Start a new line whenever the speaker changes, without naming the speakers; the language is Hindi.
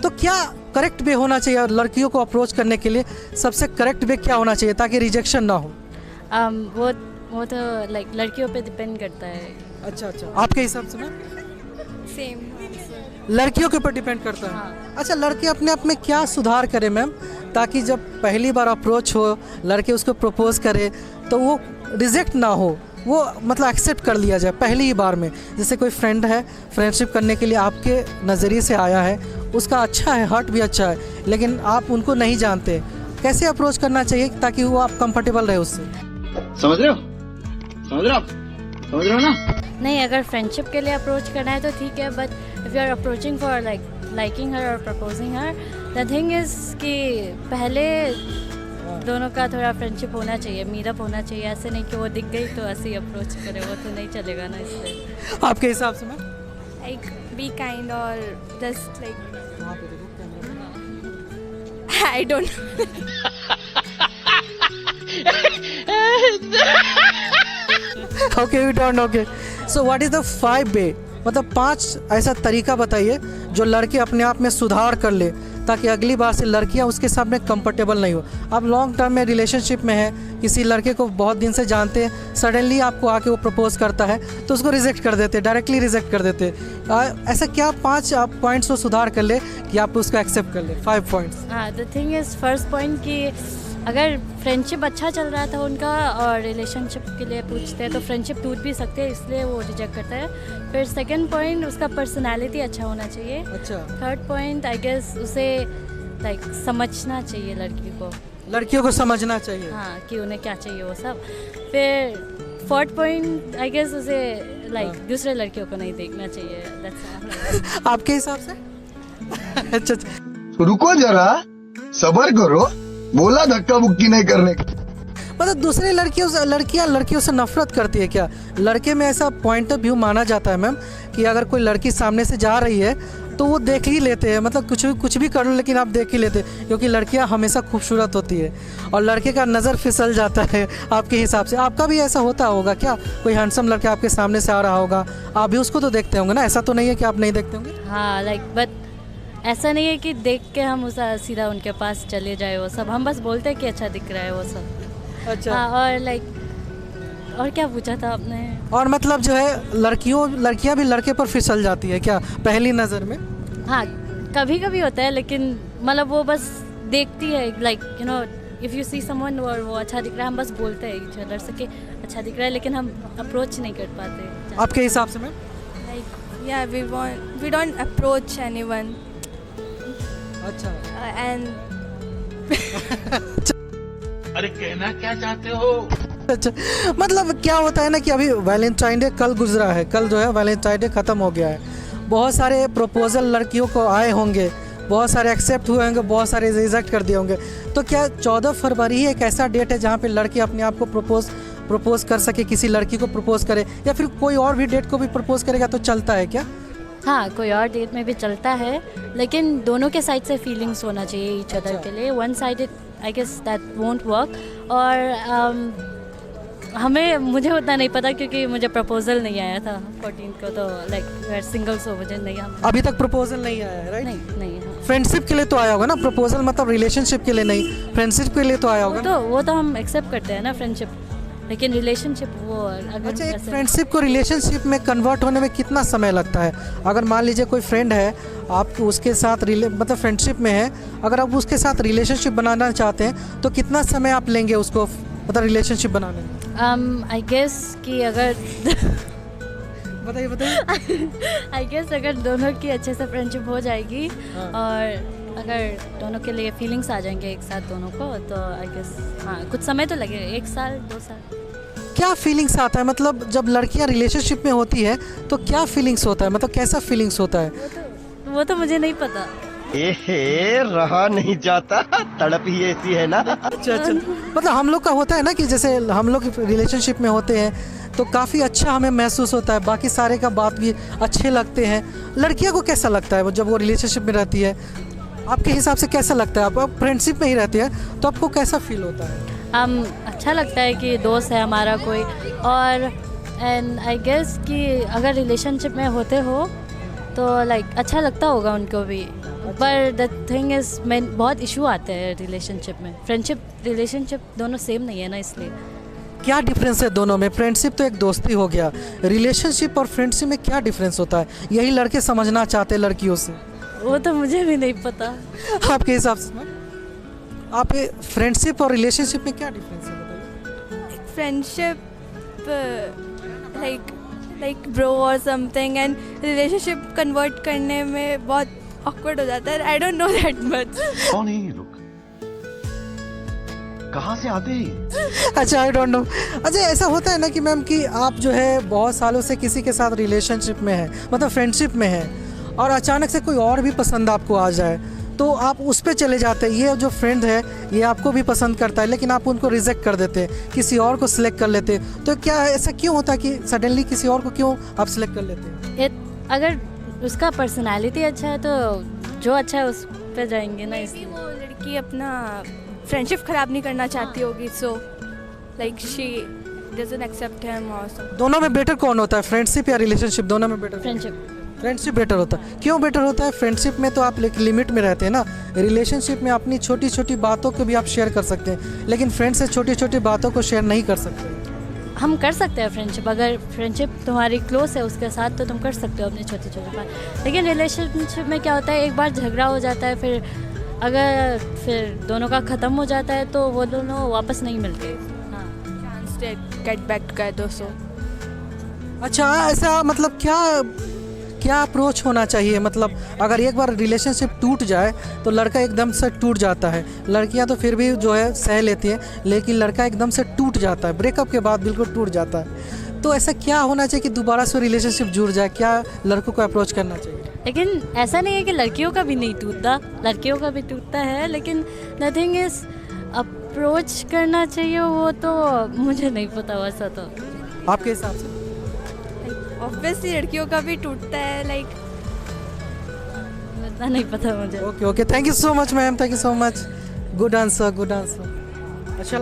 तो क्या करेक्ट वे होना चाहिए और लड़कियों को अप्रोच करने के लिए सबसे करेक्ट वे क्या होना चाहिए ताकि रिजेक्शन ना हो?
वो तो लाइक लड़कियों पे डिपेंड करता है।
अच्छा अच्छा, आपके हिसाब से ना
सेम
लड़कियों के ऊपर डिपेंड करता है।
हाँ।
अच्छा, लड़के अपने आप में क्या सुधार करें मैम ताकि जब पहली बार अप्रोच हो लड़के उसको प्रपोज करे तो वो रिजेक्ट ना हो, वो मतलब एक्सेप्ट कर लिया जाए पहली ही बार में? जैसे कोई फ्रेंड है, फ्रेंडशिप करने के लिए आपके नज़रिए से आया है, उसका अच्छा है, हर्ट भी अच्छा है, लेकिन आप उनको नहीं जानते, कैसे अप्रोच करना चाहिए ताकि वो आप कंफर्टेबल रहे उससे?
समझ रहे हो? समझ रहे हो आप? समझ रहे हो ना?
नहीं, अगर फ्रेंडशिप के लिए अप्रोच करना है तो ठीक है, but if you are approaching for liking her और proposing her, the thing is कि पहले दोनों का थोड़ा फ्रेंडशिप होना चाहिए, मीटअप होना चाहिए। ऐसे नहीं कि वो दिख गई तो ऐसे ही अप्रोच करे, वो तो नहीं चलेगा ना। इसलिए
आपके हिसाब से ma'am?
like be kind or just like I don't
okay, we don't okay. So what is the 5 way, मतलब 5 ऐसा तरीका बताइए जो लड़के अपने आप में सुधार कर ले ताकि अगली बार से लड़कियां उसके सामने कंफर्टेबल नहीं हो। आप लॉन्ग टर्म में रिलेशनशिप में है, किसी लड़के को बहुत दिन से जानते हैं, सडनली आपको आके वो प्रपोज करता है तो उसको रिजेक्ट कर देते, डायरेक्टली रिजेक्ट कर देते। ऐसा क्या 5 आप पॉइंट्स को सुधार कर ले कि आप उसको एक्सेप्ट कर ले? 5 पॉइंट्स।
हाँ, the thing is first point कि अगर फ्रेंडशिप अच्छा चल रहा था उनका और रिलेशनशिप के लिए पूछते हैं तो फ्रेंडशिप टूट भी सकते हैं, इसलिए वो रिजेक्ट करता है। फिर सेकंड पॉइंट, उसका पर्सनालिटी अच्छा होना चाहिए।
अच्छा,
थर्ड पॉइंट, आई गेस उसे लाइक समझना चाहिए
लड़कियों को समझना चाहिए।
हाँ, कि उन्हें क्या चाहिए वो सब। फिर फोर्थ पॉइंट, आई गेस उसे लाइक दूसरे लड़कियों को नहीं देखना चाहिए। That's all.
आपके हिसाब से? अच्छा अच्छा।
रुको जरा, सबर करो, बोला धक्का मुक्की नहीं करने का।
मतलब दूसरे लड़कियों से नफरत करती है क्या? लड़के में ऐसा पॉइंट ऑफ व्यू माना जाता है मैम कि अगर कोई लड़की सामने से जा रही है तो वो देख ही लेते हैं, मतलब कुछ भी कर लो लेकिन आप देख ही लेते हैं, क्योंकि लड़कियां हमेशा खूबसूरत होती है और लड़के का नज़र फिसल जाता है। आपके हिसाब से आपका भी ऐसा होता होगा क्या? कोई हैंडसम लड़का आपके सामने से आ रहा होगा, आप भी उसको तो देखते होंगे ना? ऐसा तो नहीं है कि आप नहीं देखते होंगे?
हाँ, लाइक बट ऐसा नहीं है कि देख के हम उसे सीधा उनके पास चले जाए वो सब, हम बस बोलते हैं कि अच्छा दिख रहा है वो सब।
अच्छा।
हाँ, और लाइक और क्या पूछा था आपने?
और मतलब जो है लड़कियां भी लड़के पर फिसल जाती है क्या पहली नज़र में?
हाँ, कभी कभी होता है, लेकिन मतलब वो बस देखती है, like you know if you see someone और वो अच्छा दिख रहा है, हम बस बोलते हैं ईच अदर से कि अच्छा दिख रहा है, लेकिन हम अप्रोच नहीं कर पाते।
आपके हिसाब से ma'am?
like yeah we don't approach anyone
अच्छा।
and
अरे कहना क्या चाहते हो?
अच्छा, मतलब क्या होता है ना कि अभी वैलेंटाइन डे कल गुजरा है, कल जो है वैलेंटाइन डे ख़त्म हो गया है। बहुत सारे प्रपोजल लड़कियों को आए होंगे, बहुत सारे एक्सेप्ट हुए होंगे, बहुत सारे रिजेक्ट कर दिए होंगे। तो क्या 14 फरवरी ही एक ऐसा डेट है जहाँ पे लड़की अपने आप को प्रपोज कर सके, किसी लड़की को प्रपोज करे, या फिर कोई और भी डेट को भी प्रपोज करेगा तो चलता है क्या?
हाँ, कोई और डेट में भी चलता है, लेकिन दोनों के साइड से फीलिंग्स होना चाहिए ईच अदर के लिए। One sided I guess that won't work. और मुझे उतना नहीं पता क्योंकि मुझे प्रपोजल नहीं आया था 14 को, तो लाइक वी आर सिंगल, सो मुझे नहीं। हम
अभी तक प्रपोजल नहीं आया है, राइट?
नहीं। हाँ,
फ्रेंडशिप के लिए तो आया होगा ना प्रपोजल, मतलब रिलेशनशिप के लिए नहीं, फ्रेंडशिप के लिए तो आया होगा।
वो तो हम एक्सेप्ट करते हैं ना फ्रेंडशिप, लेकिन रिलेशनशिप वो अगर
अच्छा, एक फ्रेंडशिप को रिलेशनशिप में कन्वर्ट होने में कितना समय लगता है? अगर मान लीजिए कोई फ्रेंड है, आप उसके साथ मतलब फ्रेंडशिप में है, अगर आप उसके साथ रिलेशनशिप बनाना चाहते हैं तो कितना समय आप लेंगे उसको, मतलब रिलेशनशिप बनाने में?
आई गेस कि अगर
बताइए।
आई गेस अगर दोनों की अच्छे से फ्रेंडशिप हो जाएगी,
हाँ।
और अगर दोनों के लिए फीलिंग्स आ जाएंगे एक साथ दोनों को, तो आई गेस हाँ कुछ समय तो लगेगा, 1 साल 2 साल।
क्या फीलिंग्स आता है, मतलब जब लड़कियां रिलेशनशिप में होती है तो क्या फीलिंग्स होता है, मतलब कैसा फीलिंग्स होता है?
वो तो मुझे नहीं पता।
रहा नहीं जाता, तड़प ही ऐसी है ना।
अच्छा, मतलब हम लोग का होता है ना कि जैसे हम लोग रिलेशनशिप में होते हैं तो काफ़ी अच्छा हमें महसूस होता है, बाकी सारे का बात भी अच्छे लगते हैं। लड़कियों को कैसा लगता है वो जब वो रिलेशनशिप में रहती है? आपके हिसाब से कैसा लगता है? आप फ्रेंडशिप में ही रहती है तो आपको कैसा फील होता है?
अच्छा लगता है कि दोस्त है हमारा कोई, और एंड आई गेस कि अगर रिलेशनशिप में होते हो तो लाइक अच्छा लगता होगा उनको भी, पर द थिंग इज़ मैं बहुत इशू आते हैं रिलेशनशिप में. रिलेशनशिप दोनों सेम नहीं है ना, इसलिए.
क्या डिफरेंस है दोनों में? फ्रेंडशिप तो एक दोस्ती हो गया, रिलेशनशिप और फ्रेंडशिप में क्या डिफरेंस होता है? यही लड़के समझना चाहते हैं लड़कियों से.
वो तो मुझे भी नहीं पता.
आपके हिसाब से मैम, आप फ्रेंडशिप और रिलेशनशिप में क्या डिफरेंस है बताइए?
Friendship, like bro or something, and relationship convert करने में बहुत awkward हो जाता है. I don't know that much.
कौन है ये लोग? कहाँ से आते हैं?
अच्छा, आई डोंट नो. अच्छा, ऐसा होता है ना कि मैम कि आप जो है बहुत सालों से किसी के साथ रिलेशनशिप में है, मतलब फ्रेंडशिप में है, और अचानक से कोई और भी पसंद आपको आ जाए तो आप उस पर चले जाते हैं. ये जो फ्रेंड है ये आपको भी पसंद करता है लेकिन आप उनको रिजेक्ट कर देते हैं, किसी और को सिलेक्ट कर लेते हैं. तो क्या ऐसा क्यों होता है कि सडनली किसी और को क्यों आप सिलेक्ट कर लेते हैं?
अगर उसका पर्सनालिटी अच्छा है तो जो अच्छा है उस पे जाएंगे ना,
कि
इसलिए.
वो लड़की अपना फ्रेंडशिप खराब नहीं करना चाहती होगी, so like she doesn't accept him और समथिंग.
दोनों में बेटर कौन होता है, फ्रेंडशिप या रिलेशनशिप? दोनों में बेटर
फ्रेंडशिप.
फ्रेंडशिप बेटर होता है. क्यों बेटर होता है? फ्रेंडशिप में तो आप एक लिमिट में रहते हैं ना, रिलेशनशिप में अपनी छोटी छोटी बातों को भी आप शेयर कर सकते हैं, लेकिन फ्रेंड से छोटी छोटी बातों को शेयर नहीं कर सकते.
हम कर सकते हैं फ्रेंडशिप, अगर फ्रेंडशिप तुम्हारी क्लोज है उसके साथ तो तुम कर सकते हो अपनी छोटी छोटी बात. लेकिन रिलेशनशिप में क्या होता है, एक बार झगड़ा हो जाता है, फिर दोनों का ख़त्म हो जाता है तो वो दोनों वापस नहीं मिलते. हाँ.
Chance to get back together. So
अच्छा, ऐसा मतलब क्या अप्रोच होना चाहिए? मतलब अगर एक बार रिलेशनशिप टूट जाए तो लड़का एकदम से टूट जाता है, लड़कियां तो फिर भी जो है सह लेती हैं, लेकिन लड़का एकदम से टूट जाता है, ब्रेकअप के बाद बिल्कुल टूट जाता है. तो ऐसा क्या होना चाहिए कि दोबारा से रिलेशनशिप जुड़ जाए? क्या लड़कों को अप्रोच करना चाहिए?
लेकिन ऐसा नहीं है कि लड़कियों का भी नहीं टूटता, लड़कियों का भी टूटता है, लेकिन द थिंग इज़ अप्रोच करना चाहिए, वो तो मुझे नहीं पता वैसा तो.
आपके हिसाब से?
ऑब्वियसली लड़कियों का भी टूटता है, लाइक
इतना नहीं पता मुझे.
Okay, thank you so much ma'am, thank you so much. Good answer. अच्छा